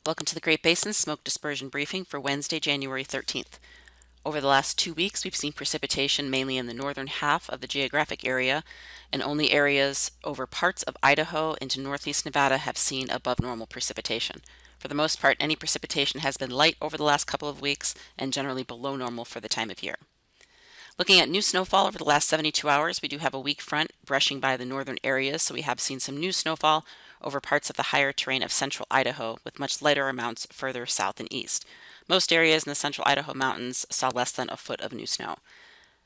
Welcome to the Great Basin Smoke Dispersion Briefing for Wednesday, January 13th. Over the last 2 weeks, we've seen precipitation mainly in the northern half of the geographic area, and only areas over parts of Idaho into northeast Nevada have seen above normal precipitation. For the most part, any precipitation has been light over the last couple of weeks and generally below normal for the time of year. Looking at new snowfall over the last 72 hours, we do have a weak front brushing by the northern areas, so we have seen some new snowfall over parts of the higher terrain of central Idaho, with much lighter amounts further south and east. Most areas in the central Idaho mountains saw less than a foot of new snow.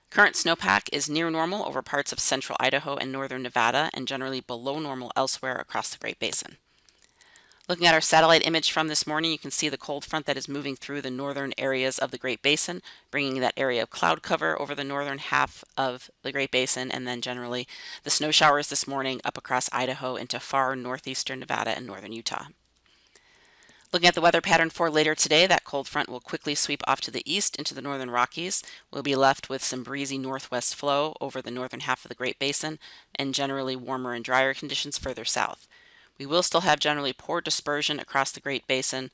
Current snowpack is near normal over parts of central Idaho and northern Nevada, and generally below normal elsewhere across the Great Basin. Looking at our satellite image from this morning, you can see the cold front that is moving through the northern areas of the Great Basin, bringing that area of cloud cover over the northern half of the Great Basin, and then generally the snow showers this morning up across Idaho into far northeastern Nevada and northern Utah. Looking at the weather pattern for later today, that cold front will quickly sweep off to the east into the northern Rockies. We'll be left with some breezy northwest flow over the northern half of the Great Basin and generally warmer and drier conditions further south. We will still have generally poor dispersion across the Great Basin,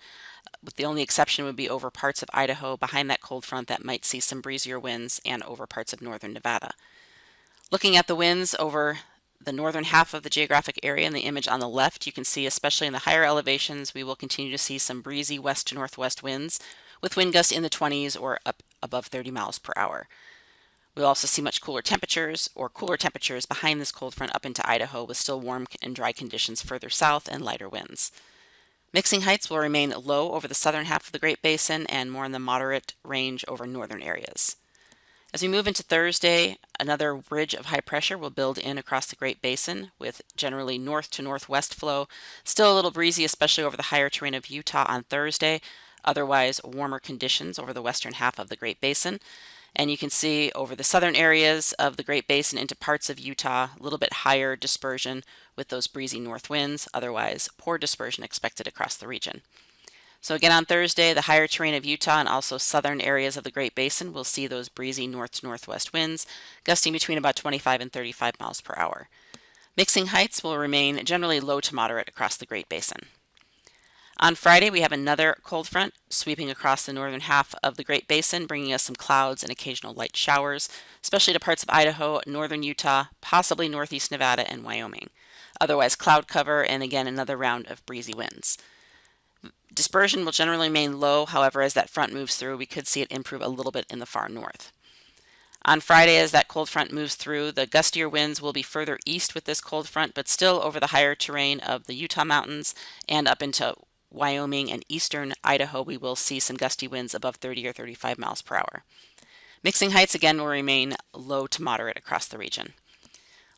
with the only exception would be over parts of Idaho behind that cold front that might see some breezier winds, and over parts of northern Nevada. Looking at the winds over the northern half of the geographic area in the image on the left, you can see especially in the higher elevations we will continue to see some breezy west to northwest winds with wind gusts in the 20s or up above 30 miles per hour. We'll also see much cooler temperatures behind this cold front up into Idaho, with still warm and dry conditions further south and lighter winds. Mixing heights will remain low over the southern half of the Great Basin and more in the moderate range over northern areas. As we move into Thursday, another ridge of high pressure will build in across the Great Basin with generally north to northwest flow. Still a little breezy, especially over the higher terrain of Utah on Thursday. Otherwise, warmer conditions over the western half of the Great Basin. And you can see over the southern areas of the Great Basin into parts of Utah, a little bit higher dispersion with those breezy north winds. Otherwise, poor dispersion expected across the region. So again, on Thursday, the higher terrain of Utah and also southern areas of the Great Basin will see those breezy north to northwest winds, gusting between about 25 and 35 miles per hour. Mixing heights will remain generally low to moderate across the Great Basin. On Friday, we have another cold front sweeping across the northern half of the Great Basin, bringing us some clouds and occasional light showers, especially to parts of Idaho, northern Utah, possibly northeast Nevada, and Wyoming. Otherwise, cloud cover and again another round of breezy winds. Dispersion will generally remain low. However, as that front moves through, we could see it improve a little bit in the far north. On Friday, as that cold front moves through, the gustier winds will be further east with this cold front, but still over the higher terrain of the Utah mountains and up into Wyoming and eastern Idaho, we will see some gusty winds above 30 or 35 miles per hour. Mixing heights again will remain low to moderate across the region.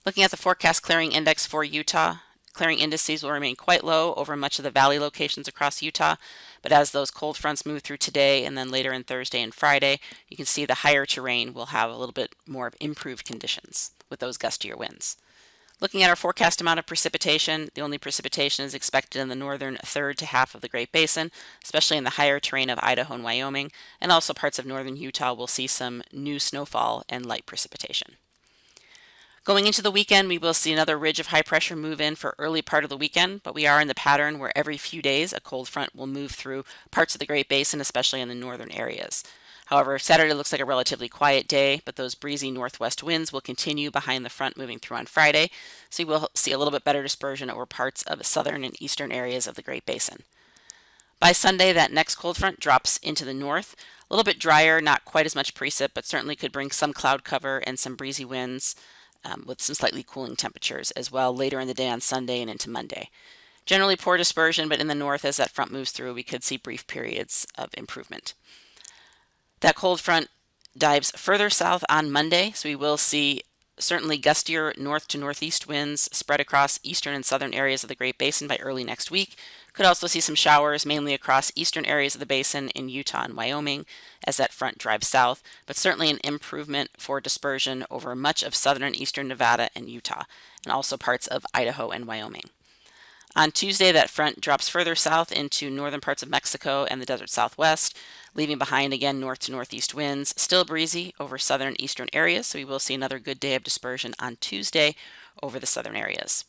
Looking at the forecast clearing index for Utah, clearing indices will remain quite low over much of the valley locations across Utah, but as those cold fronts move through today and then later in Thursday and Friday, you can see the higher terrain will have a little bit more of improved conditions with those gustier winds. Looking at our forecast amount of precipitation, the only precipitation is expected in the northern third to half of the Great Basin, especially in the higher terrain of Idaho and Wyoming, and also parts of northern Utah will see some new snowfall and light precipitation. Going into the weekend, we will see another ridge of high pressure move in for early part of the weekend, but we are in the pattern where every few days a cold front will move through parts of the Great Basin, especially in the northern areas. However, Saturday looks like a relatively quiet day, but those breezy northwest winds will continue behind the front moving through on Friday, so you will see a little bit better dispersion over parts of southern and eastern areas of the Great Basin. By Sunday, that next cold front drops into the north, a little bit drier, not quite as much precip, but certainly could bring some cloud cover and some breezy winds with some slightly cooling temperatures as well later in the day on Sunday and into Monday. Generally poor dispersion, but in the north as that front moves through, we could see brief periods of improvement. That cold front dives further south on Monday, so we will see certainly gustier north to northeast winds spread across eastern and southern areas of the Great Basin by early next week. Could also see some showers mainly across eastern areas of the basin in Utah and Wyoming as that front drives south, but certainly an improvement for dispersion over much of southern and eastern Nevada and Utah, and also parts of Idaho and Wyoming. On Tuesday, that front drops further south into northern parts of Mexico and the desert southwest, leaving behind again north to northeast winds, still breezy over southern and eastern areas, so we will see another good day of dispersion on Tuesday over the southern areas.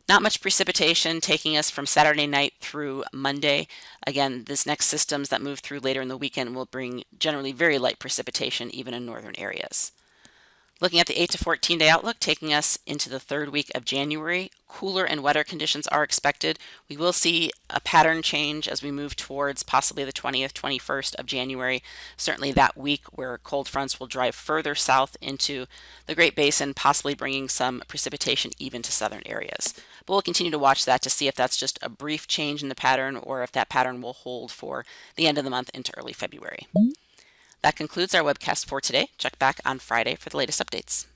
Not much precipitation taking us from Saturday night through Monday. Again, this next systems that move through later in the weekend will bring generally very light precipitation even in northern areas. Looking at the 8 to 14 day outlook, taking us into the third week of January, cooler and wetter conditions are expected. We will see a pattern change as we move towards possibly the 20th, 21st of January. Certainly that week where cold fronts will drive further south into the Great Basin, possibly bringing some precipitation even to southern areas. But we'll continue to watch that to see if that's just a brief change in the pattern or if that pattern will hold for the end of the month into early February. That concludes our webcast for today. Check back on Friday for the latest updates.